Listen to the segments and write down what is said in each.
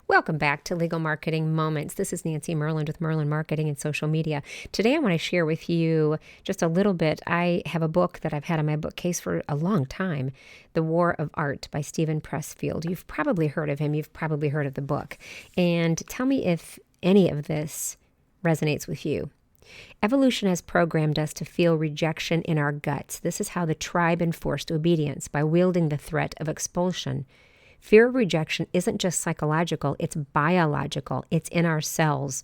Welcome back to Legal Marketing Moments. This is Nancy Myrland with Myrland Marketing and Social Media. Today I want to share with you just a little bit. I have a book that I've had on my bookcase for a long time, The War of Art by Stephen Pressfield. You've probably heard of him. You've probably heard of the book. And tell me if any of this resonates with you. Evolution has programmed us to feel rejection in our guts. This is how the tribe enforced obedience, by wielding the threat of expulsion. Fear of rejection isn't just psychological, it's biological. It's in our cells.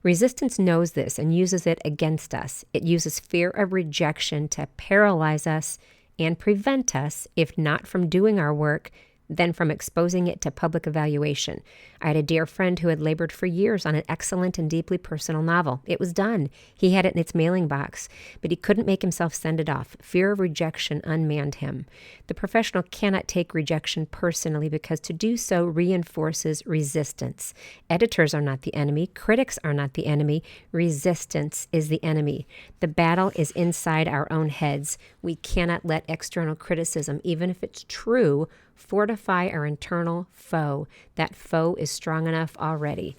Resistance knows this and uses it against us. It uses fear of rejection to paralyze us and prevent us, if not from doing our work, then from exposing it to public evaluation. I had a dear friend who had labored for years on an excellent and deeply personal novel. It was done. He had it in its mailing box, but he couldn't make himself send it off. Fear of rejection unmanned him. The professional cannot take rejection personally because to do so reinforces resistance. Editors are not the enemy. Critics are not the enemy. Resistance is the enemy. The battle is inside our own heads. We cannot let external criticism, even if it's true, fortify our internal foe. That foe is strong enough already.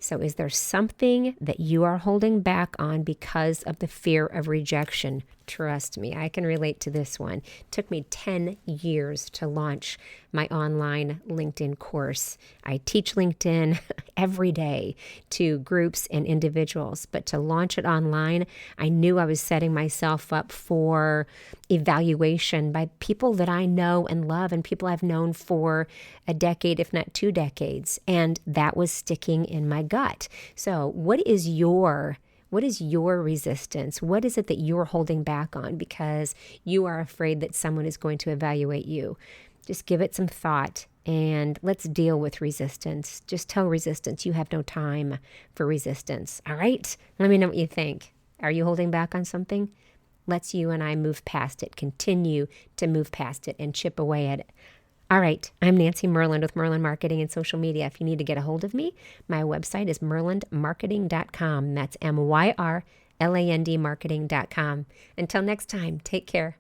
So is there something that you are holding back on because of the fear of rejection? Trust me, I can relate to this one. It took me 10 years to launch my online LinkedIn course. I teach LinkedIn every day to groups and individuals, but to launch it online, I knew I was setting myself up for evaluation by people that I know and love and people I've known for a decade, if not 2 decades, and that was sticking in my gut. So what is your resistance? What is it that you're holding back on because you are afraid that someone is going to evaluate you? Just give it some thought and let's deal with resistance. Just tell resistance you have no time for resistance. All right? Let me know what you think. Are you holding back on something? Let's you and I move past it, continue to move past it and chip away at it. All right, I'm Nancy Myrland with Myrland Marketing and Social Media. If you need to get a hold of me, my website is myrlandmarketing.com. That's MYRLAND marketing.com. Until next time, take care.